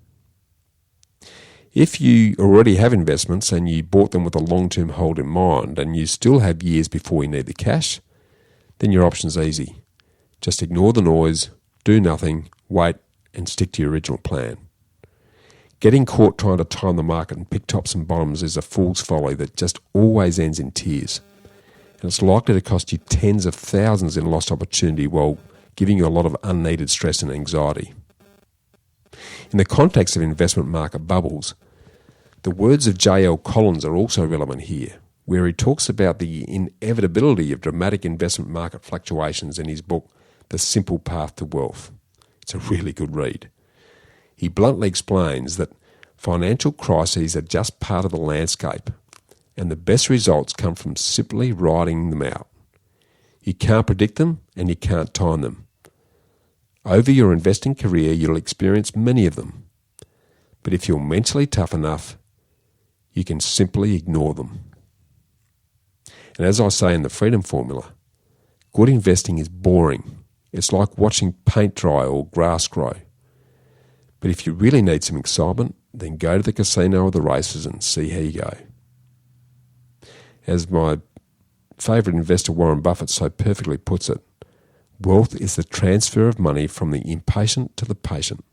If you already have investments and you bought them with a long-term hold in mind and you still have years before you need the cash, then your option's easy. Just ignore the noise, do nothing, wait, and stick to your original plan. Getting caught trying to time the market and pick tops and bottoms is a fool's folly that just always ends in tears. And it's likely to cost you tens of thousands in lost opportunity while giving you a lot of unneeded stress and anxiety. In the context of investment market bubbles, the words of J.L. Collins are also relevant here, where he talks about the inevitability of dramatic investment market fluctuations in his book, The Simple Path to Wealth. It's a really good read. He bluntly explains that financial crises are just part of the landscape, and the best results come from simply riding them out. You can't predict them and you can't time them. Over your investing career, you'll experience many of them. But if you're mentally tough enough, you can simply ignore them. And as I say in the Freedom Formula, good investing is boring. It's like watching paint dry or grass grow. But if you really need some excitement, then go to the casino or the races and see how you go. As my favourite investor Warren Buffett so perfectly puts it, wealth is the transfer of money from the impatient to the patient.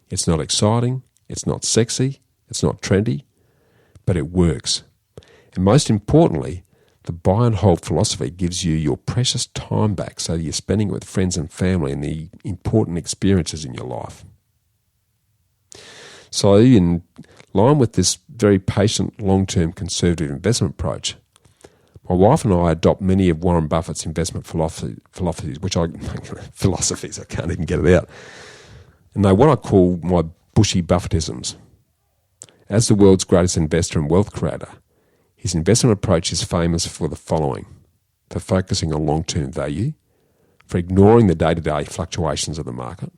It's not exciting, it's not sexy, it's not trendy, but it works. And most importantly, the buy and hold philosophy gives you your precious time back so you're spending it with friends and family and the important experiences in your life. So in line with this very patient, long-term conservative investment approach, my wife and I adopt many of Warren Buffett's investment philosophies, I can't even get it out. And they're what I call my Bushy Buffettisms. As the world's greatest investor and wealth creator, his investment approach is famous for the following: for focusing on long-term value, for ignoring the day-to-day fluctuations of the market,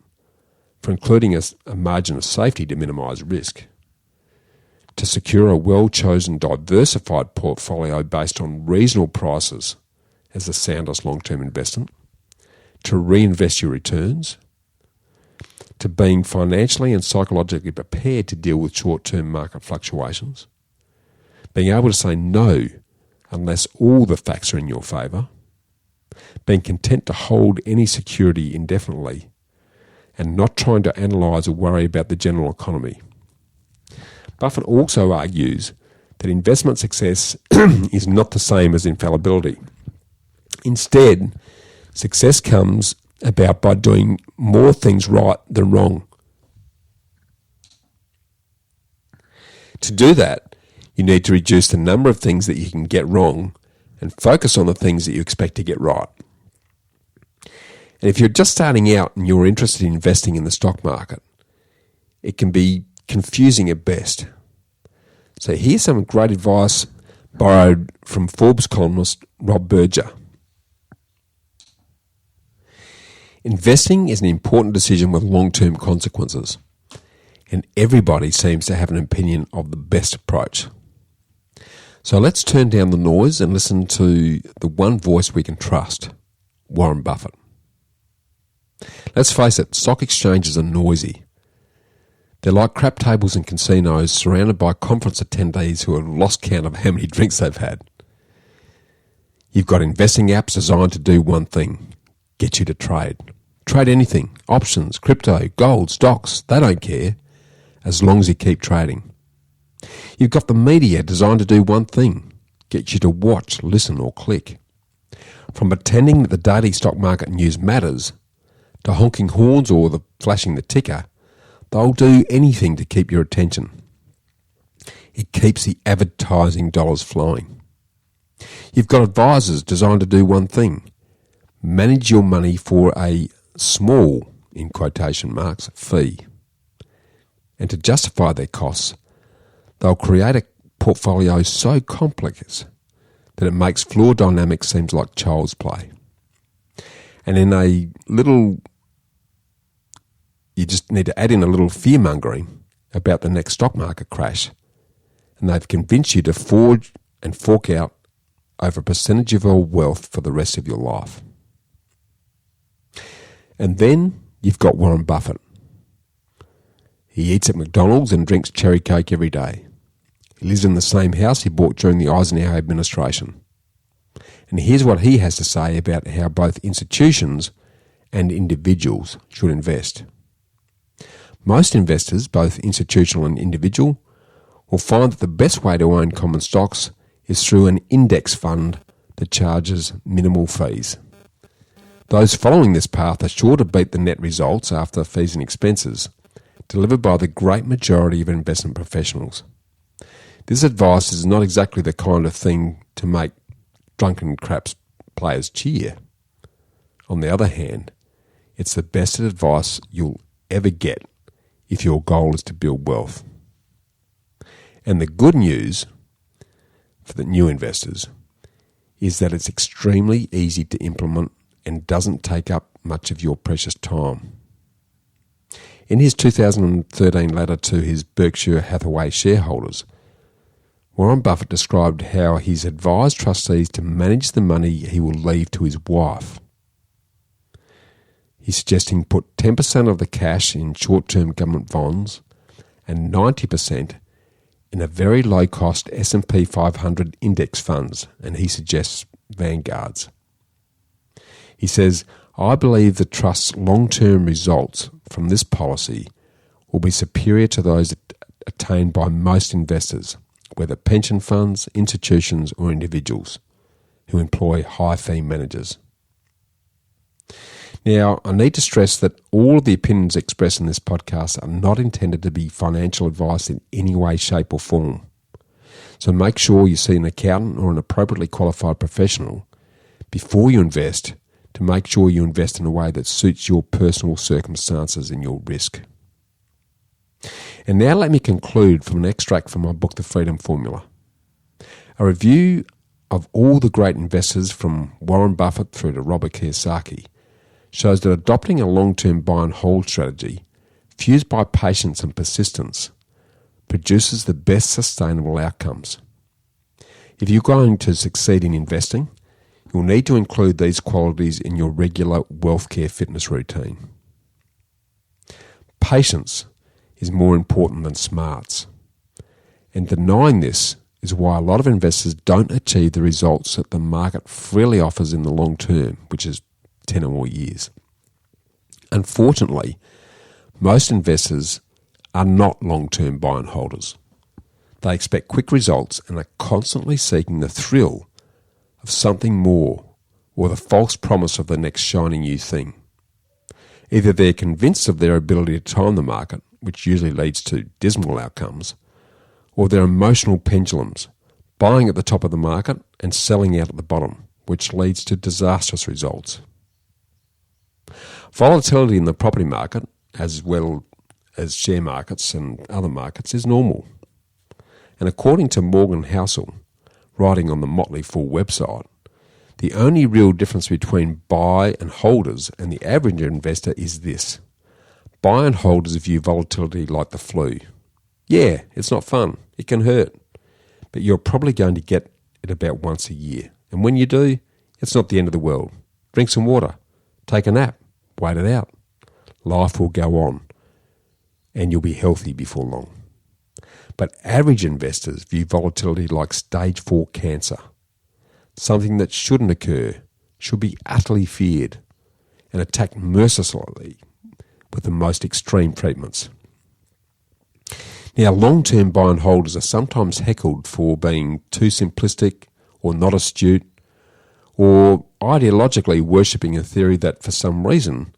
for including a margin of safety to minimise risk, to secure a well-chosen diversified portfolio based on reasonable prices as the soundest long-term investment, to reinvest your returns, to being financially and psychologically prepared to deal with short-term market fluctuations, being able to say no unless all the facts are in your favour, being content to hold any security indefinitely, and not trying to analyse or worry about the general economy. Buffett also argues that investment success is not the same as infallibility. Instead, success comes about by doing more things right than wrong. To do that, you need to reduce the number of things that you can get wrong and focus on the things that you expect to get right. And if you're just starting out and you're interested in investing in the stock market, it can be confusing at best. So here's some great advice borrowed from Forbes columnist Rob Berger. Investing is an important decision with long-term consequences, and everybody seems to have an opinion of the best approach. So let's turn down the noise and listen to the one voice we can trust, Warren Buffett. Let's face it, stock exchanges are noisy. They're like crap tables in casinos surrounded by conference attendees who have lost count of how many drinks they've had. You've got investing apps designed to do one thing: get you to trade. Trade anything: options, crypto, gold, stocks. They don't care, as long as you keep trading. You've got the media designed to do one thing: get you to watch, listen or click. From pretending that the daily stock market news matters, to honking horns or flashing the ticker, they'll do anything to keep your attention. It keeps the advertising dollars flowing. You've got advisors designed to do one thing: manage your money for a small, in quotation marks, fee. And to justify their costs, they'll create a portfolio so complex that it makes floor dynamics seem like child's play. And in a little, you just need to add in a little fear-mongering about the next stock market crash, and they've convinced you to forge and fork out over a percentage of your wealth for the rest of your life. And then you've got Warren Buffett. He eats at McDonald's and drinks cherry coke every day. He lives in the same house he bought during the Eisenhower administration. And here's what he has to say about how both institutions and individuals should invest. Most investors, both institutional and individual, will find that the best way to own common stocks is through an index fund that charges minimal fees. Those following this path are sure to beat the net results after fees and expenses, delivered by the great majority of investment professionals. This advice is not exactly the kind of thing to make drunken craps players cheer. On the other hand, it's the best advice you'll ever get if your goal is to build wealth. And the good news for the new investors is that it's extremely easy to implement and doesn't take up much of your precious time. In his 2013 letter to his Berkshire Hathaway shareholders, Warren Buffett described how he's advised trustees to manage the money he will leave to his wife. He's suggesting put 10% of the cash in short-term government bonds and 90% in a very low-cost S&P 500 index funds, and he suggests vanguards. He says, I believe the Trust's long-term results from this policy will be superior to those attained by most investors, whether pension funds, institutions or individuals who employ high-fee managers. Now, I need to stress that all of the opinions expressed in this podcast are not intended to be financial advice in any way, shape or form. So make sure you see an accountant or an appropriately qualified professional before you invest to make sure you invest in a way that suits your personal circumstances and your risk. And now let me conclude from an extract from my book, The Freedom Formula. A review of all the great investors from Warren Buffett through to Robert Kiyosaki shows that adopting a long-term buy and hold strategy, fused by patience and persistence, produces the best sustainable outcomes. If you're going to succeed in investing, you'll need to include these qualities in your regular wealth care fitness routine. Patience is more important than smarts. And denying this is why a lot of investors don't achieve the results that the market freely offers in the long term, which is 10 or more years. Unfortunately, most investors are not long-term buy and holders. They expect quick results and are constantly seeking the thrill of something more or the false promise of the next shiny new thing. Either they're convinced of their ability to time the market, which usually leads to dismal outcomes, or they're emotional pendulums, buying at the top of the market and selling out at the bottom, which leads to disastrous results. Volatility in the property market, as well as share markets and other markets, is normal. And according to Morgan Housel, writing on the Motley Fool website, the only real difference between buy and holders and the average investor is this. Buy and holders view volatility like the flu. Yeah, it's not fun. It can hurt. But you're probably going to get it about once a year. And when you do, it's not the end of the world. Drink some water. Take a nap. Wait it out. Life will go on. And you'll be healthy before long. But average investors view volatility like stage 4 cancer. Something that shouldn't occur, should be utterly feared, and attacked mercilessly with the most extreme treatments. Now, long-term buy and holders are sometimes heckled for being too simplistic or not astute, or ideologically worshipping a theory that for some reason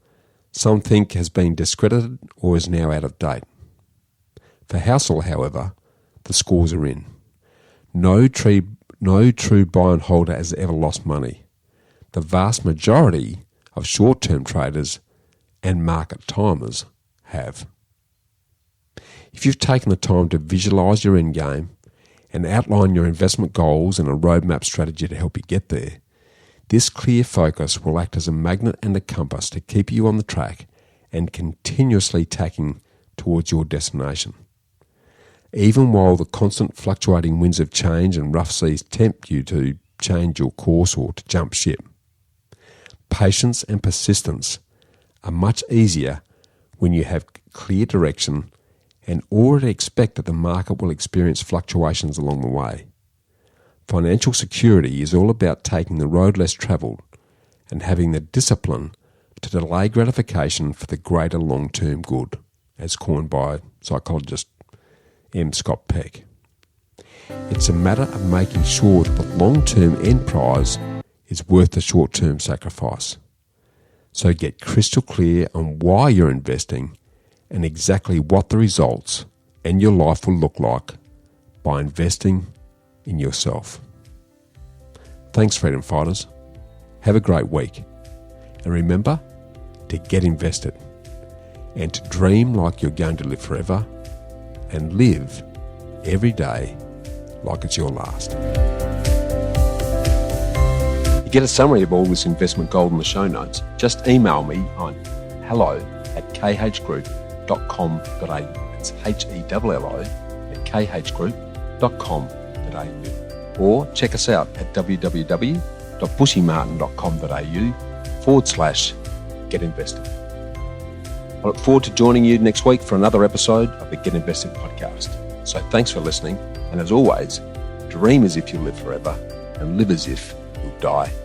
some think has been discredited or is now out of date. For Housel, however, the scores are in. No true buy and holder has ever lost money. The vast majority of short-term traders and market timers have. If you've taken the time to visualise your end game and outline your investment goals and a roadmap strategy to help you get there, this clear focus will act as a magnet and a compass to keep you on the track and continuously tacking towards your destination. Even while the constant fluctuating winds of change and rough seas tempt you to change your course or to jump ship. Patience and persistence are much easier when you have clear direction and already expect that the market will experience fluctuations along the way. Financial security is all about taking the road less travelled and having the discipline to delay gratification for the greater long-term good, as coined by psychologist M. Scott Peck. It's a matter of making sure that the long-term end prize is worth the short-term sacrifice. So get crystal clear on why you're investing and exactly what the results and your life will look like by investing in yourself. Thanks, Freedom Fighters. Have a great week. And remember to get invested and to dream like you're going to live forever and live every day like it's your last. To get a summary of all this investment gold in the show notes, just email me on hello@khgroup.com.au. It's HELLO@khgroup.com.au. Or check us out at www.bushymartin.com.au/get-invested. I look forward to joining you next week for another episode of the Get Invested podcast. So thanks for listening, and as always, dream as if you live forever and live as if you'll die.